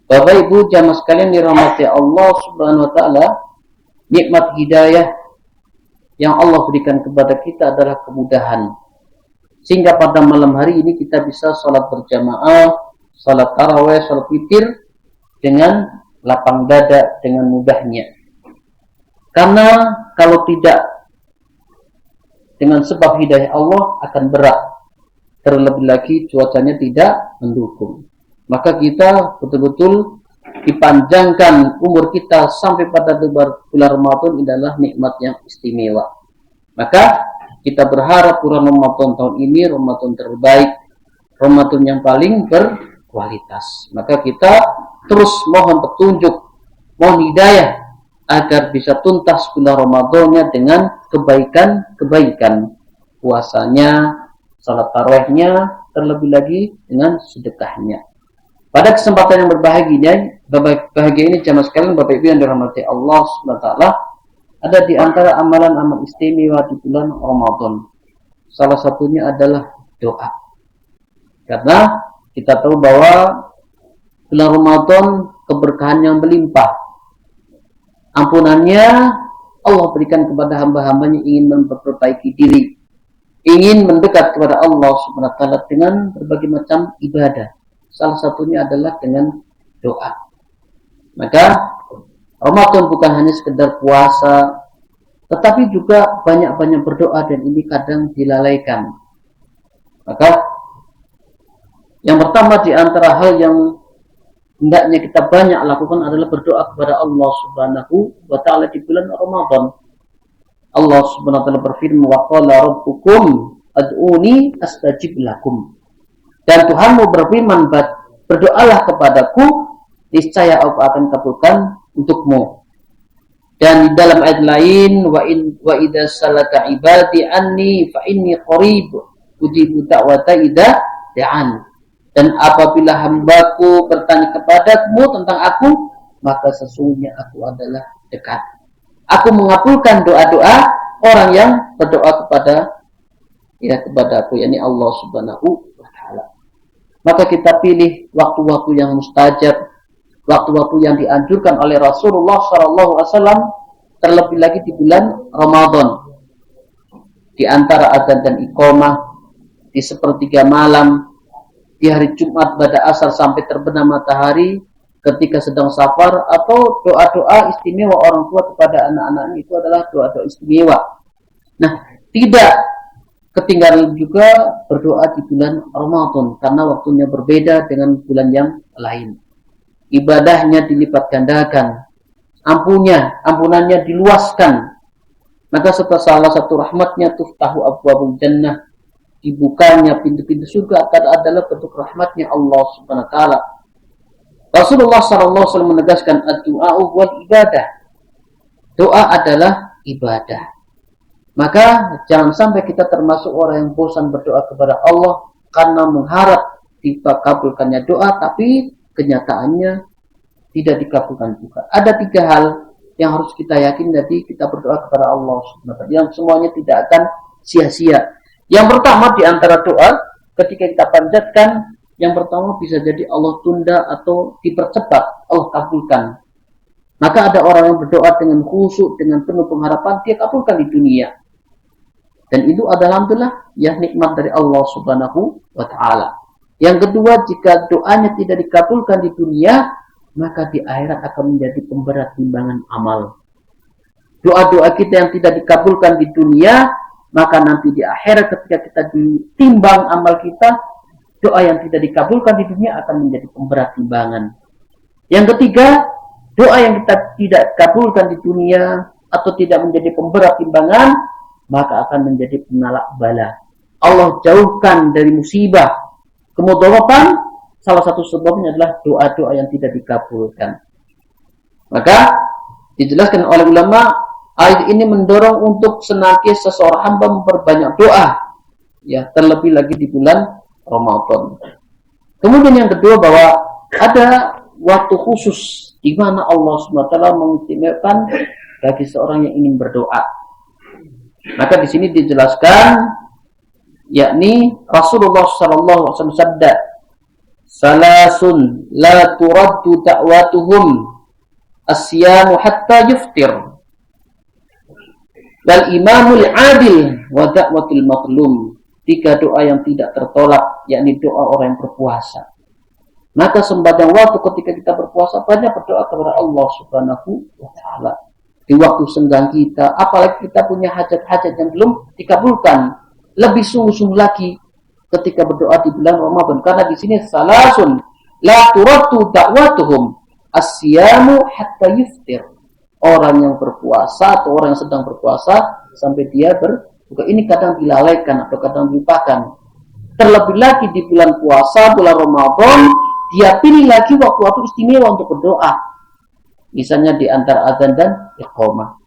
Bapak Ibu jamaah sekalian dirahmati Allah Subhanahu wa taala, nikmat hidayah yang Allah berikan kepada kita adalah kemudahan. Sehingga pada malam hari ini kita bisa salat berjamaah, salat tarawih, salat witir dengan lapang dada, dengan mudahnya. Karena kalau tidak dengan sebab hidayah Allah akan berat. Terlebih lagi cuacanya tidak mendukung. Maka kita betul-betul dipanjangkan umur kita sampai pada bulan Ramadan adalah nikmat yang istimewa. Maka kita berharap bulan Ramadan tahun ini Ramadan terbaik, Ramadan yang paling berkualitas. Maka kita terus mohon petunjuk, mohon hidayah agar bisa tuntas bulan Ramadannya dengan kebaikan-kebaikan, puasanya, salat tarawihnya, terlebih lagi dengan sedekahnya. Pada kesempatan yang berbahagia ini jamaah sekalian, Bapak Ibu yang dirahmati Allah SWT, ada di antara amalan-amal istimewa di bulan Ramadan. Salah satunya adalah doa. Karena kita tahu bahwa bulan Ramadan keberkahan yang berlimpah. Ampunannya Allah berikan kepada hamba-hambanya ingin memperbaiki diri, ingin mendekat kepada Allah SWT dengan berbagai macam ibadah. Salah satunya adalah dengan doa. Maka Ramadan bukan hanya sekedar puasa, tetapi juga banyak-banyak berdoa, dan ini kadang dilalaikan. Maka yang pertama di antara hal yang hendaknya kita banyak lakukan adalah berdoa kepada Allah Subhanahu wa taala di bulan Ramadan. Allah Subhanahu wa taala berfirman, "Wa qala rabbukum ad'uni astajib lakum." Dan Tuhanmu berfirman, berdoalah kepadaku, niscaya aku akan kabulkan untukmu. Dan di dalam ayat lain, wa idza salaka ibadi anni fa inni qarib ujibu da'wata idza da'an. Dan apabila hambaku bertanya kepadamu tentang aku, maka sesungguhnya aku adalah dekat. Aku mengabulkan doa-doa orang yang berdoa kepada aku, yakni Allah Subhanahu wa taala. Maka kita pilih waktu-waktu yang mustajab, waktu-waktu yang dianjurkan oleh Rasulullah SAW, terlebih lagi di bulan Ramadan. Di antara adzan dan iqamah, di sepertiga malam, di hari Jumat pada asar sampai terbenam matahari, ketika sedang safar, atau doa-doa istimewa orang tua kepada anak-anaknya, itu adalah doa-doa istimewa. Nah, tidak ketinggalan juga berdoa di bulan Ramadan, karena waktunya berbeda dengan bulan yang lain. Ibadahnya dilipat gandakan, ampunannya diluaskan. Maka setelah salah satu rahmatnya tuftahu abwabul jannah, dibukanya pintu-pintu surga adalah bentuk rahmatnya Allah Subhanahu wa taala. Rasulullah SAW menegaskan ad-du'a wal ibadah. Doa adalah ibadah. Maka jangan sampai kita termasuk orang yang bosan berdoa kepada Allah karena mengharap dikabulkannya doa, tapi kenyataannya tidak dikabulkan juga. Ada 3 hal yang harus kita yakin dari kita berdoa kepada Allah Subhanahu wa taala, yang semuanya tidak akan sia-sia. Yang pertama di antara doa ketika kita panjatkan, yang pertama bisa jadi Allah tunda atau dipercepat, Allah kabulkan. Maka ada orang yang berdoa dengan khusyuk, dengan penuh pengharapan, dia kabulkan di dunia. Dan itu adalah alhamdulillah ya nikmat dari Allah Subhanahu wa taala. Yang kedua, jika doanya tidak dikabulkan di dunia, maka di akhirat akan menjadi pemberat timbangan amal. Doa-doa kita yang tidak dikabulkan di dunia, maka nanti di akhirat ketika kita ditimbang amal kita, doa yang tidak dikabulkan di dunia akan menjadi pemberat timbangan. Yang ketiga, doa yang kita tidak kabulkan di dunia atau tidak menjadi pemberat timbangan, maka akan menjadi penalak bala. Allah jauhkan dari musibah, kemudaratan. Salah satu sebabnya adalah doa-doa yang tidak dikabulkan. Maka dijelaskan oleh ulama, ayat ini mendorong untuk senantiasa seorang hamba memperbanyak doa, ya, terlebih lagi di bulan Ramadan. Kemudian yang kedua, bahwa ada waktu khusus di mana Allah SWT mengistimewakan bagi seorang yang ingin berdoa. Maka di sini dijelaskan, yakni Rasulullah SAW sabda, Salasun la turaddu da'watuhum asyamu hatta yuftir. Wal imamul adil wa da'watul maqlum. 3 doa yang tidak tertolak, yakni doa orang yang berpuasa. Maka sembahyang waktu ketika kita berpuasa banyak berdoa kepada Allah Subhanahu wa taala. Di waktu senggang kita, apalagi kita punya hajat-hajat yang belum dikabulkan, lebih sungguh-sungguh lagi ketika berdoa di bulan Ramadan, karena di sini salasun la turaddu da'watuhum asyamu hatta yuftir. Orang yang berpuasa atau orang yang sedang berpuasa sampai dia berbuka, ini kadang dilalaikan atau kadang dilupakan. Terlebih lagi di bulan puasa, bulan Ramadan, dia pilih lagi waktu-waktu istimewa untuk berdoa. Misalnya di antara azan dan iqamah.